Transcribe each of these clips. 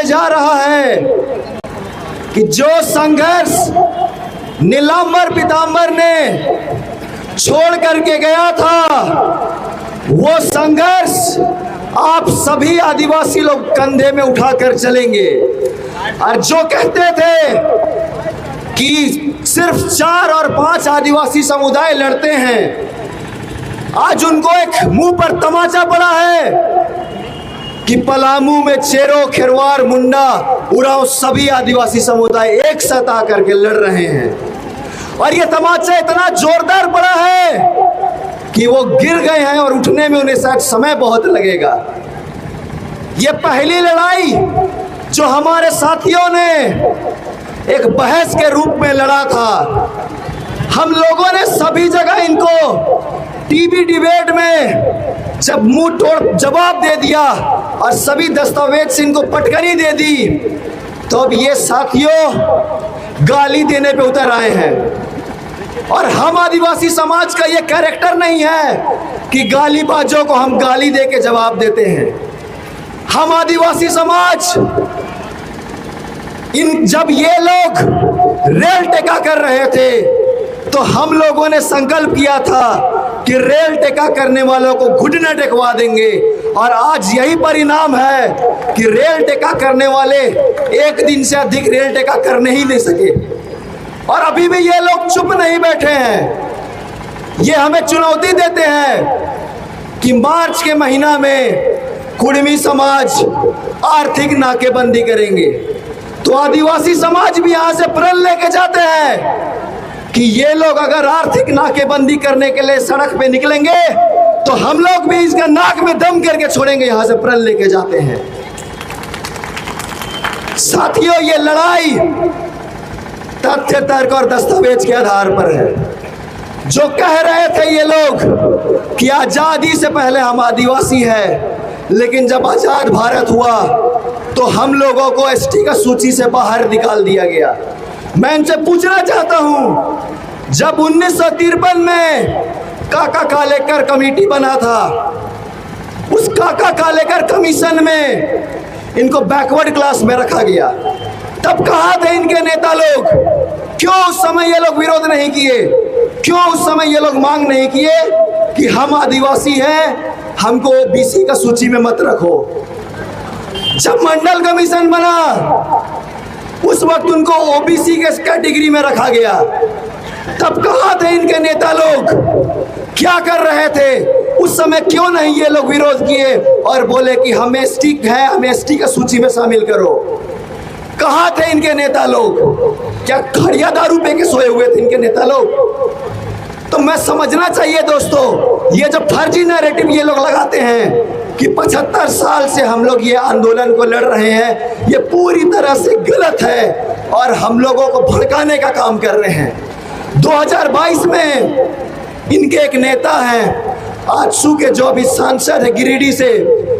जा रहा है कि जो संघर्ष नीलांबर पीतांबर ने छोड़ करके गया था, वो संघर्ष आप सभी आदिवासी लोग कंधे में उठाकर चलेंगे। और जो कहते थे कि सिर्फ 4 और 5 आदिवासी समुदाय लड़ते हैं, आज उनको एक मुंह पर तमाचा पड़ा है कि पलामू में चेरो, खिरवार, मुंडा, उरांव सभी आदिवासी समुदाय एक साथ आकर के लड़ रहे हैं। और ये तमाचा इतना जोरदार पड़ा है कि वो गिर गए हैं और उठने में उन्हें शायद समय बहुत लगेगा। ये पहली लड़ाई जो हमारे साथियों ने एक बहस के रूप में लड़ा था, हम लोगों ने सभी जगह इनको टीवी डिबेट में जब मुंह तोड़ जवाब दे दिया और सभी दस्तावेज से इनको पटकनी दे दी, तो अब ये साथियों गाली देने पे उतर आए हैं। और हम आदिवासी समाज का ये कैरेक्टर नहीं है कि गालीबाजों को हम गाली दे के जवाब देते हैं। हम आदिवासी समाज जब ये लोग रेल टेका कर रहे थे तो हम लोगों ने संकल्प किया था कि रेल टेका करने वालों को घुटना टेकवा देंगे। और आज यही परिणाम है कि रेल टेका करने वाले एक दिन से अधिक रेल टेका करने ही नहीं सके। और अभी भी ये लोग चुप नहीं बैठे हैं, ये हमें चुनौती देते हैं कि मार्च के महीना में कुड़मी समाज आर्थिक नाकेबंदी करेंगे। तो आदिवासी समाज भी यहां से प्रण लेके जाते हैं कि ये लोग अगर आर्थिक नाकेबंदी करने के लिए सड़क पे निकलेंगे तो हम लोग भी इसका नाक में दम करके छोड़ेंगे, यहां से प्रण लेके जाते हैं। साथियों, ये लड़ाई तथ्य, तर्क और दस्तावेज के आधार पर है। जो कह रहे थे ये लोग कि आजादी से पहले हम आदिवासी हैं, लेकिन जब आजाद भारत हुआ तो हम लोगों को एसटी का सूची से बाहर निकाल दिया गया। मैं इनसे पूछना चाहता हूं, जब 1953 में काका कालेकर कमेटी बना था, उस काका कालेकर कमीशन में इनको बैकवर्ड क्लास में रखा गया, तब कहाँ थे इनके नेता लोग? क्यों उस समय ये लोग विरोध नहीं किए? क्यों उस समय ये लोग मांग नहीं किए कि हम आदिवासी हैं, हमको ओबीसी का सूची में मत रखो? जब मंडल कमीशन बना उस वक्त उनको ओबीसी के कैटेगरी में रखा गया, तब कहाँ थे इनके नेता लोग? क्या कर रहे थे उस समय? क्यों नहीं ये लोग विरोध किए और बोले कि हम एसटी है, हमें एसटी का सूची में शामिल करो? कहाँ थे इनके नेता लोग? क्या खड़िया दारू पे के सोए हुए थे इनके नेता लोग? तो मैं समझना चाहिए दोस्तों, ये जो फर्जी नैरेटिव ये लोग लगाते हैं कि 75 साल से हम लोग ये आंदोलन को लड़ रहे हैं, ये पूरी तरह से गलत है और हम लोगों को भड़काने का काम कर रहे हैं। 2022 में इनके एक नेता हैं, आजसू के जो भी सांसद है गिरिडीह से,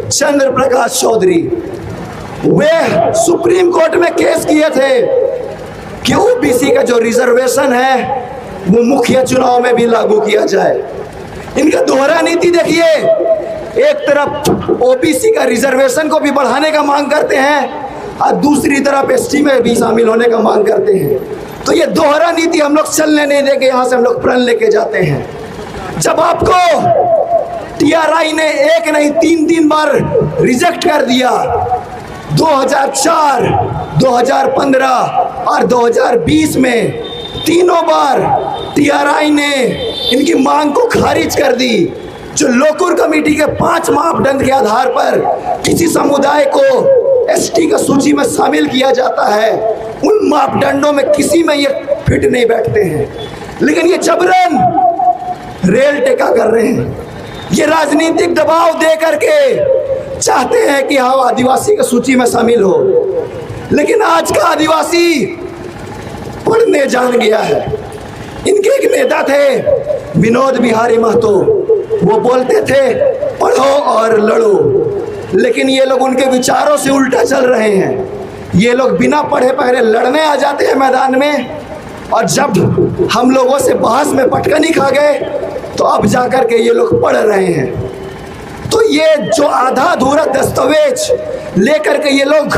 चंद्र प्रकाश चौधरी, वे सुप्रीम कोर्ट में केस किए थे कि ओबीसी का जो रिजर्वेशन है वो मुखिया चुनाव में भी लागू किया जाए। इनका दोहरा नीति देखिए, एक तरफ ओबीसी का रिजर्वेशन को भी बढ़ाने का मांग करते हैं और दूसरी तरफ एसटी में भी शामिल होने का मांग करते हैं। तो ये दोहरा नीति हम लोग चलने नहीं देंगे, यहाँ से हम लोग प्रण लेके जाते हैं। जब आपको टीआरआई ने एक नहीं 3 बार रिजेक्ट कर दिया, 2004, 2015 और 2020 में तीनों बार टीआरआई ने इनकी मांग को खारिज कर दी। जो लोकुर कमेटी के 5 मापदंड के आधार पर किसी समुदाय को एसटी का सूची में शामिल किया जाता है, उन मापदंडों में किसी में ये फिट नहीं बैठते हैं, लेकिन ये जबरन रेल टेका कर रहे हैं। ये राजनीतिक दबाव दे करके चाहते हैं कि हम आदिवासी की सूची में शामिल हो, लेकिन आज का आदिवासी पढ़ने जान गया है। इनके एक नेता थे विनोद बिहारी महतो, वो बोलते थे पढ़ो और लड़ो, लेकिन ये लोग उनके विचारों से उल्टा चल रहे हैं। ये लोग बिना पढ़े पहले लड़ने आ जाते हैं मैदान में, और जब हम लोगों से बहस में पटकनी खा गए तो अब जाकर के ये लोग पढ़ रहे हैं। तो ये जो आधा अधूरा दस्तावेज लेकर के ये लोग